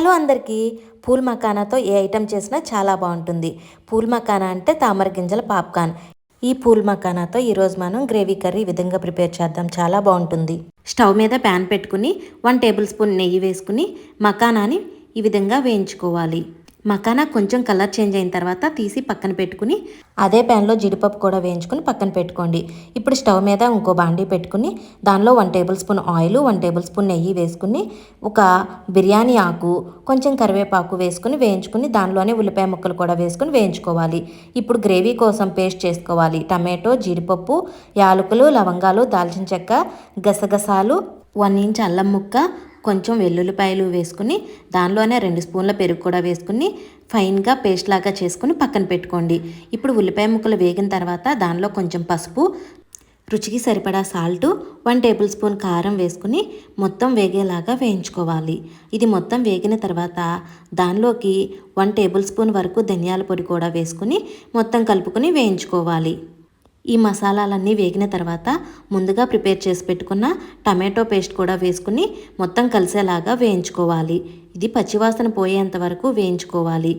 Hello అందరికీ, pool మకానాతో ఏ item చేసినా చాలా బాగుంటుంది. పూల్ మకానా అంటే తామర గింజల పాప్కార్న్. ఈ పూల్ మకానాతో ఈరోజు మనం గ్రేవీ కర్రీ ఈ విధంగా ప్రిపేర్ చేద్దాం. చాలా బాగుంటుంది. స్టవ్ మీద ప్యాన్ పెట్టుకుని 1 టేబుల్ స్పూన్ నెయ్యి వేసుకుని మకానాని ఈ విధంగా వేయించుకోవాలి. మకానా కొంచెం కలర్ చేంజ్ అయిన తర్వాత తీసి పక్కన పెట్టుకుని అదే ప్యాన్లో జీడిపప్పు కూడా వేయించుకుని పక్కన పెట్టుకోండి. ఇప్పుడు స్టవ్ మీద ఇంకో బాండీ పెట్టుకుని దానిలో 1 table spoon oil, 1 table spoon నెయ్యి వేసుకుని ఒక బిర్యానీ ఆకు, కొంచెం కరివేపాకు వేసుకుని వేయించుకుని దానిలోనే ఉల్లిపాయ ముక్కలు కూడా వేసుకుని వేయించుకోవాలి. ఇప్పుడు గ్రేవీ కోసం పేస్ట్ చేసుకోవాలి. టమాటో, జీడిపప్పు, యాలకులు, లవంగాలు, దాల్చిన చెక్క, గసగసాలు, 1 ఇంచ్ అల్లం ముక్క, కొంచెం వెల్లుల్లిపాయలు వేసుకుని దానిలోనే 2 స్పూన్ల పెరుగు కూడా వేసుకుని ఫైన్గా పేస్ట్ లాగా చేసుకుని పక్కన పెట్టుకోండి. ఇప్పుడు ఉల్లిపాయ ముక్కలు వేగిన తర్వాత దానిలో కొంచెం పసుపు, రుచికి సరిపడా సాల్టు, 1 టేబుల్ స్పూన్ కారం వేసుకుని మొత్తం వేగేలాగా వేయించుకోవాలి. ఇది మొత్తం వేగిన తర్వాత దానిలోకి 1 టేబుల్ స్పూన్ వరకు ధనియాల పొడి కూడా వేసుకుని మొత్తం కలుపుకొని వేయించుకోవాలి. ఈ మసాలాలన్నీ వేగిన తర్వాత ముందుగా ప్రిపేర్ చేసి పెట్టుకున్న టమాటో పేస్ట్ కూడా వేసుకుని మొత్తం కలిసేలాగా వేయించుకోవాలి. ఇది పచ్చివాసన పోయేంత వరకు వేయించుకోవాలి.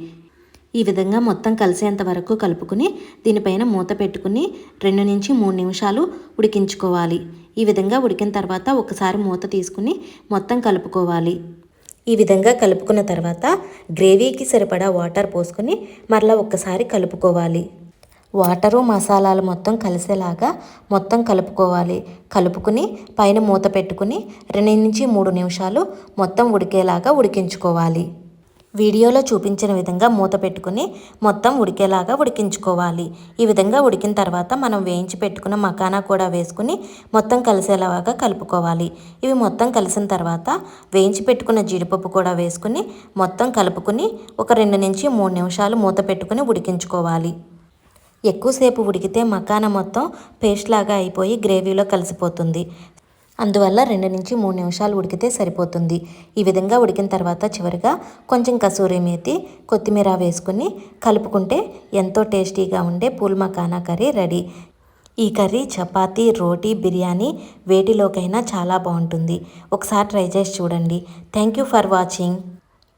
ఈ విధంగా మొత్తం కలిసేంత వరకు కలుపుకుని దీనిపైన మూత పెట్టుకుని 2 నుంచి 3 నిమిషాలు ఉడికించుకోవాలి. ఈ విధంగా ఉడికిన తర్వాత ఒకసారి మూత తీసుకుని మొత్తం కలుపుకోవాలి. ఈ విధంగా కలుపుకున్న తర్వాత గ్రేవీకి సరిపడా వాటర్ పోసుకొని మరలా ఒక్కసారి కలుపుకోవాలి. వాటరు మసాలాలు మొత్తం కలిసేలాగా మొత్తం కలుపుకోవాలి. కలుపుకుని పైన మూత పెట్టుకుని 2 నుంచి 3 నిమిషాలు మొత్తం ఉడికేలాగా ఉడికించుకోవాలి. వీడియోలో చూపించిన విధంగా మూత పెట్టుకుని మొత్తం ఉడికేలాగా ఉడికించుకోవాలి. ఈ విధంగా ఉడికిన తర్వాత మనం వేయించి పెట్టుకున్న మకానా కూడా వేసుకుని మొత్తం కలిసేలాగా కలుపుకోవాలి. ఇవి మొత్తం కలిసిన తర్వాత వేయించి పెట్టుకున్న జీడిపప్పు కూడా వేసుకుని మొత్తం కలుపుకుని ఒక 2 నుంచి 3 నిమిషాలు మూత పెట్టుకుని ఉడికించుకోవాలి. ఎక్కువసేపు ఉడికితే మకానా మొత్తం పేస్ట్ లాగా అయిపోయి గ్రేవీలో కలిసిపోతుంది. అందువల్ల 2 నుంచి 3 నిమిషాలు ఉడికితే సరిపోతుంది. ఈ విధంగా ఉడికిన తర్వాత చివరిగా కొంచెం కసూరి మేతి, కొత్తిమీర వేసుకుని కలుపుకుంటే ఎంతో టేస్టీగా ఉండే పూల్ మకానా కర్రీ రెడీ. ఈ కర్రీ చపాతీ, రోటీ, బిర్యానీ వేటిలోకైనా చాలా బాగుంటుంది. ఒకసారి ట్రై చేసి చూడండి. Thank you for watching.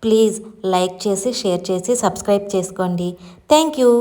Please like చేసి, షేర్ చేసి, సబ్స్క్రైబ్ చేసుకోండి. Thank you.